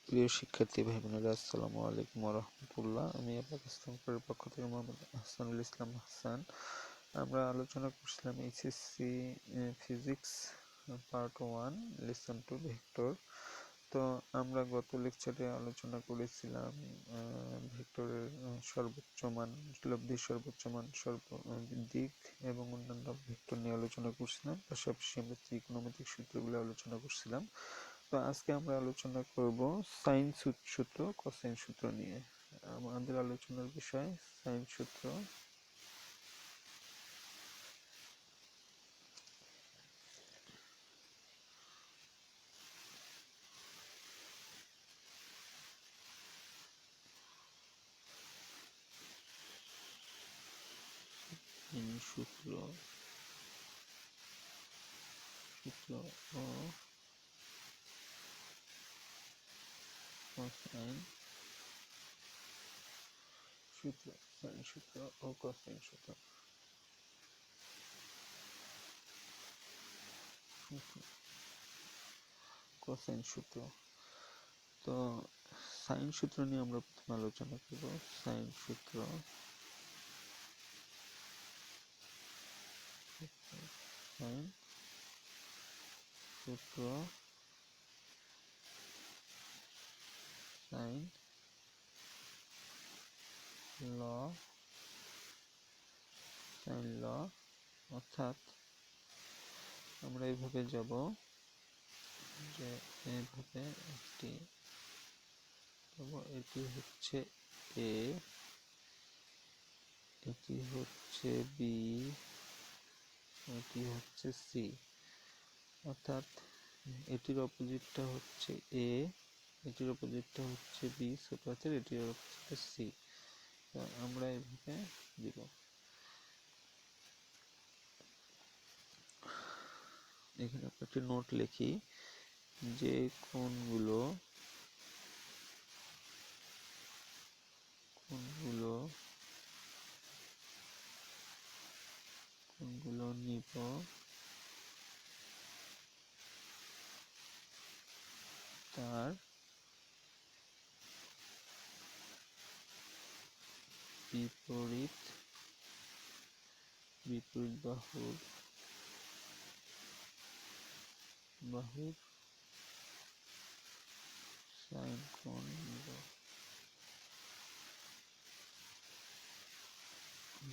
প্রিয় শিক্ষার্থী ভাই বোনেরা, আসসালামু আলাইকুম রহমতুল্লাহ। আমি আবাকাস রংপুরের পক্ষ থেকে মোহাম্মদ হাসানুল ইসলাম হাসান। আমরা আলোচনা করছিলাম HSC physics part 1 lesson 2 vector. তো আমরা গত লেকচারে আলোচনা করেছিলাম ভেক্টরের সর্বোচ্চ মান, লব্ধির সর্বোচ্চ মান, দিক এবং অন্যান্য ভেক্টর নিয়ে আলোচনা করছিলাম। পাশাপাশি আমরা ত্রিকোণমিতিক সূত্রগুলো আলোচনা করছিলাম। তো আজকে আমরা আলোচনা করব সাইন সূত্র, কোসাইন সূত্র নিয়ে। আমাদের আলোচনার বিষয় সাইন সূত্র। সূত্র ও কোসাইন সূত্র, সাইন সূত্র ও কোসাইন সূত্র। কোসাইন সূত্র। তো সাইন সূত্র নিয়ে আমরা প্রথমে আলোচনা করব। সাইন সূত্র, সাইন সূত্র, সাইন ল, সাইন ল। অর্থাৎ আমরা এইভাবে যাব যে এইভাবে এটি হচ্ছে এ, এটি হচ্ছে বি, এটি হচ্ছে সি। অর্থাৎ এটির অপোজিটটা হচ্ছে এ, এটির অপোজিটটা হচ্ছে বি ছোট হাতের, এটির অপোজিটটা সি। আমরা এইভাবে দিব। এখানে একটি নোট লিখি যে কোণগুলো নিব তার বিপরীত বাহুর সাইন কোণ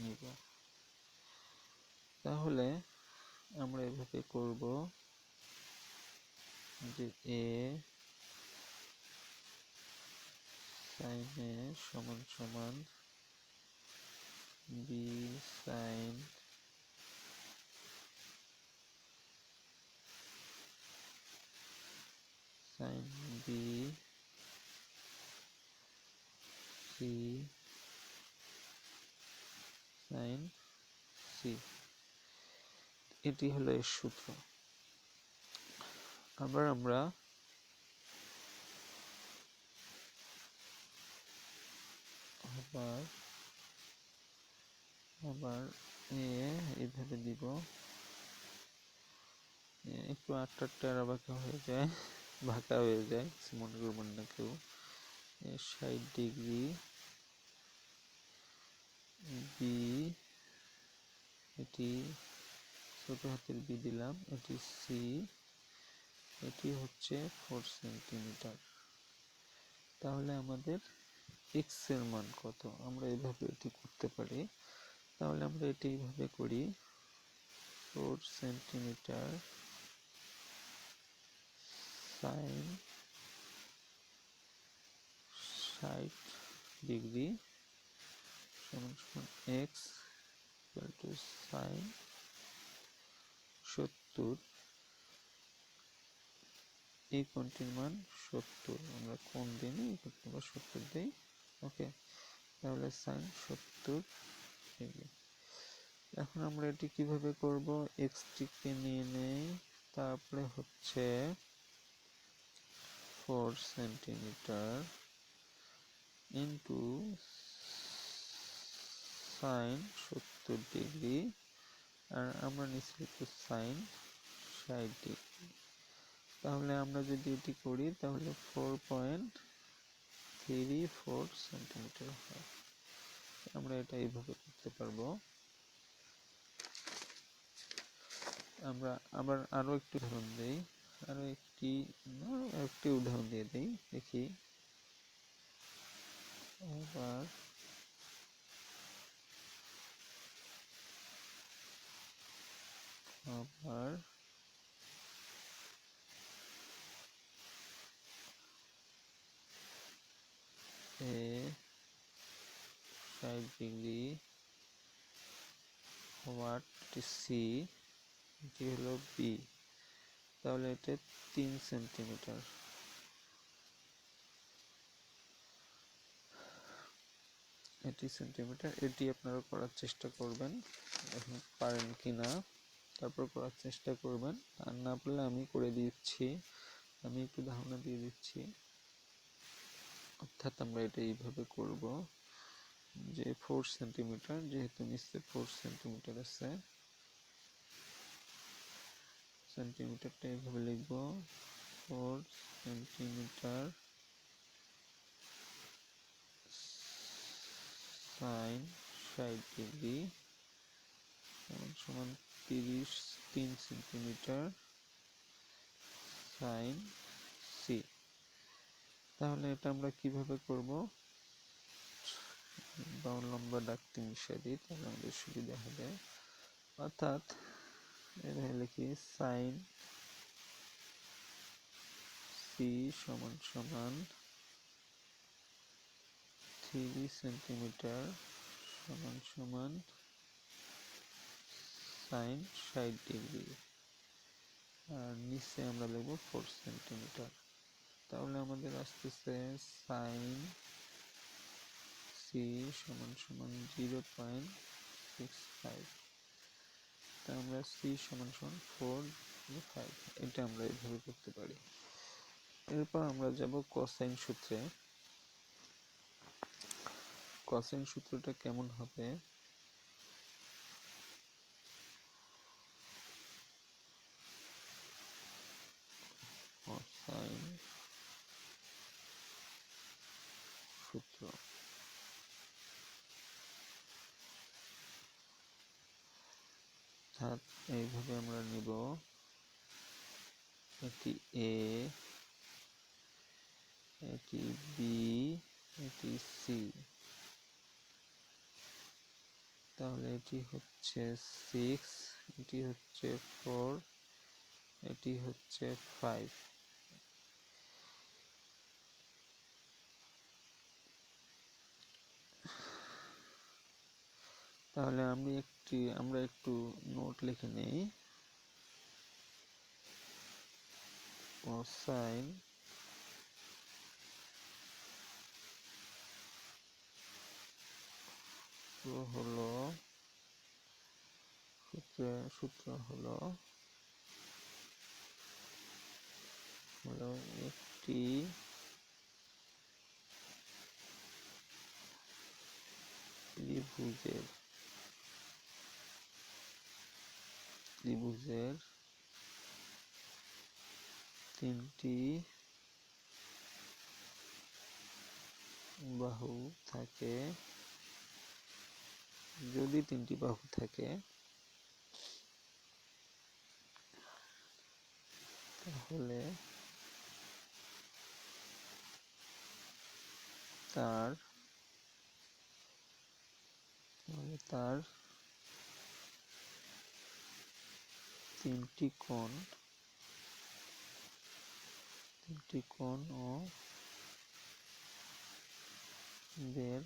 নিব। তাহলে আমরা এভাবে করব যে এ সাইন এ সমান সমান b sine b c sine c. এটি হলো এর সূত্র। আবার আমরা এইভাবে দিব। একটু আটটা বাঁকা হয়ে যায়, মনে করবেন না কেউ। 60 ডিগ্রি বি, এটি ছোট হাতের বি দিলাম, এটি সি, এটি হচ্ছে 4 সেন্টিমিটার। তাহলে আমাদের এক্স এর মান কত? আমরা এইভাবে এটি করতে পারি। তাহলে আমরা এটি এইভাবে করি, 4 সেন্টিমিটার সাইন 60 ডিগ্রি সমান সমান এক্স ইকুয়াল টু সাইন 70। এই কোণটির মান 70। আমরা কোণ দিই, এই কোণটি আমরা 70 দিই। ওকে, তাহলে সাইন 70 ডিগ্রি। এখন আমরা এটি কিভাবে করব? এক্সটিকে নিয়ে নেই, তারপরে হচ্ছে 4 সেন্টিমিটার ইন্টু সাইন 70 ডিগ্রি, আর আমরা নিচ্ছি একটু সাইন 60 ডিগ্রি। তাহলে আমরা যদি এটি করি তাহলে 4.34 সেন্টিমিটার হয়। আমরা এটা এইভাবে করতে পারবো। আমরা আবার আরো একটু উদাহরণ দিই, একটি উদাহরণ দিয়ে দিই, দেখি। আবার আবার এ 60 ডিগ্রি, হোয়াট সি, এটি হলো বি, তাহলে এটা 3 সেন্টিমিটার। এটি আপনারা করার চেষ্টা করবেন, এখন পারেন কিনা তারপর করার চেষ্টা করবেন, আর না পারলে আমি করে দিচ্ছি, আমি একটু ধারণা দিয়ে দিচ্ছি। অর্থাৎ আমরা এটা এইভাবে করব যে 4 সেন্টিমিটার, যেহেতু নিচে 4 সেন্টিমিটার আছে, সেন্টিমিটারটা এইভাবে লিখব 4 সেন্টিমিটার সাইন 60 ডিগ্রি সমান 3 সেন্টিমিটার সাইন সি। তাহলে এটা আমরা কিভাবে করব, লম্বা দাগটি মিশিয়ে দিই, তাহলে আমাদের সুবিধা হবে। অর্থাৎ এভাবে লিখি সাইন সি সমান সমান 3 সেন্টিমিটার সমান সমান সাইন 60 ডিগ্রি, আর নিচে আমরা লিখব 4 সেন্টিমিটার। তাহলে আমাদের আসতেছে সাইন সি সমান সমান 0.65, তা আমরা সি সমান সমান 4/5, এটা আমরা এইভাবে করতে পারি। এরপর আমরা যাব কোসাইন সূত্রে। কোসাইন সূত্রটা কেমন হবে, কোসাইন সূত্র অর্থাৎ এইভাবে আমরা নিব, এটি এ, এটি বি, এটি সি, তাহলে এটি হচ্ছে 6, এটি হচ্ছে 4, এটি হচ্ছে 5। তাহলে আমরা একটু নোট লিখে নেই। কোসাইন সূত্র হলো একটি ত্রিভুজের 3টি বাহু থাকে, যদি 3টি বাহু থাকে তাহলে তার 3টি কোণ ও বের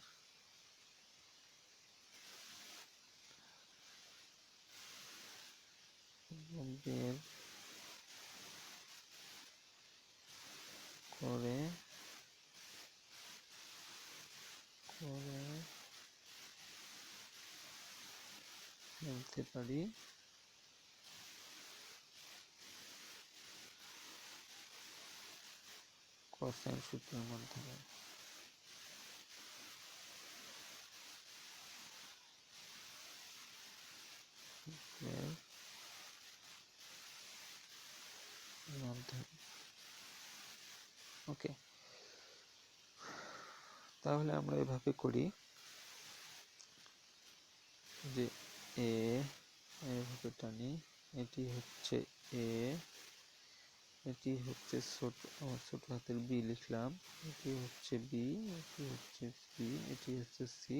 করে বলতে পারি কোসাইন সূত্রের মাধ্যমে। ওকে, তাহলে আমরা এভাবে করি যে এ এভাবে টানি, এটি হচ্ছে এ, এটি হচ্ছে ছোট হাতের বি লিখলাম, এটি হচ্ছে বি, এটি হচ্ছে সি, এটি হচ্ছে সি,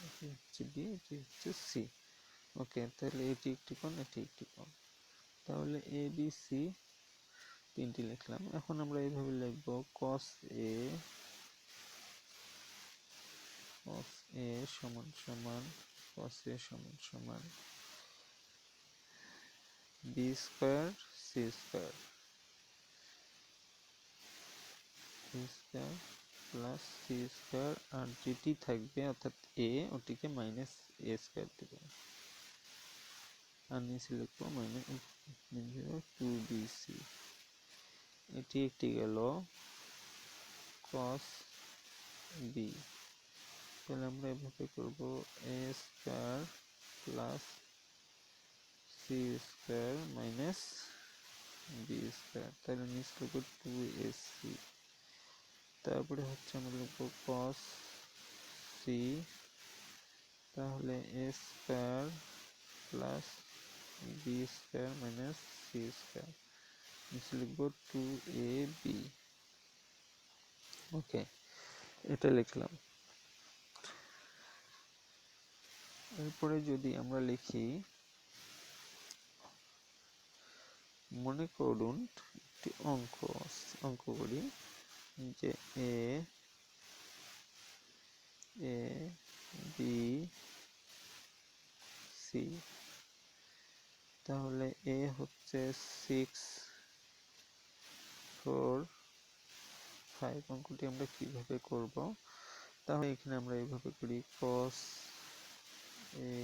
এটি হচ্ছে বি, এটি হচ্ছে সি। ওকে, তাহলে এটি একটি কোণ, এটি একটি কোণ, তাহলে এ বি সি তিনটি লিখলাম। এখন আমরা এইভাবে লিখব cos A সমান সমান cos A সমান সমান b square c square plus C square, আর যেটি থাকবে অর্থাৎ এ, ওটিকে মাইনাস এ স্কয়ার দেবে, আর নিচে লিখবো মাইনাস 2bc। এটি একটি গেল cos b। তাহলে আমরা এভাবে করব a square plus C square minus b square, তাহলে নিচে লিখবো 2ac। তারপরে হচ্ছে আমরা লিখবো cos c, তাহলে a square plus b square minus c square, নিচে লিখবো 2ab। ওকে, এটা লিখলাম। এরপরে যদি আমরা লিখি, মনে করুন একটি অঙ্ক করি যে এ বি সি, তাহলে এ হচ্ছে 6 4 5। অঙ্কটি আমরা কিভাবে করব, তাহলে এখানে আমরা এইভাবে করি cos a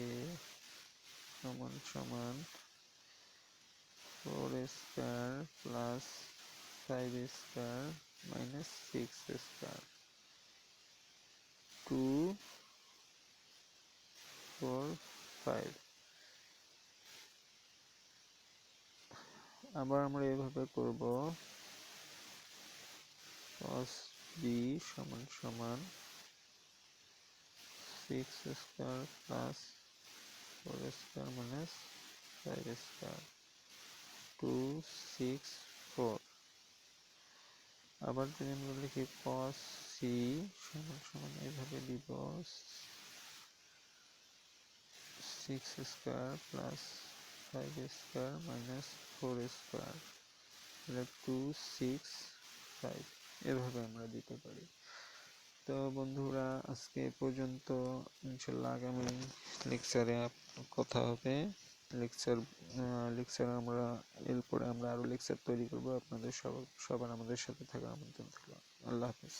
সমান সমান 4 square plus 5 square minus 6 square 2 4 5। আবার আমরা এইভাবে করব cos b সমান সমান 6 square plus 4 square minus 5 square 2 6 4। আবার যদি আমরা লিখি cos c সমান সমান এইভাবে দিব 6 square plus 5 square minus 4 square, তাহলে 2 6 5, এভাবে আমরা দিতে পারি। তো বন্ধুরা, আজকে এ পর্যন্ত। ইনশাল্লাহ আগামী লেকচারে কথা হবে। লেকচার আমরা এরপরে আমরা আরো লেকচার তৈরি করব। আপনাদের সবার আমাদের সাথে থাকার আমন্ত্রণ থাকলো। আল্লাহ হাফেজ।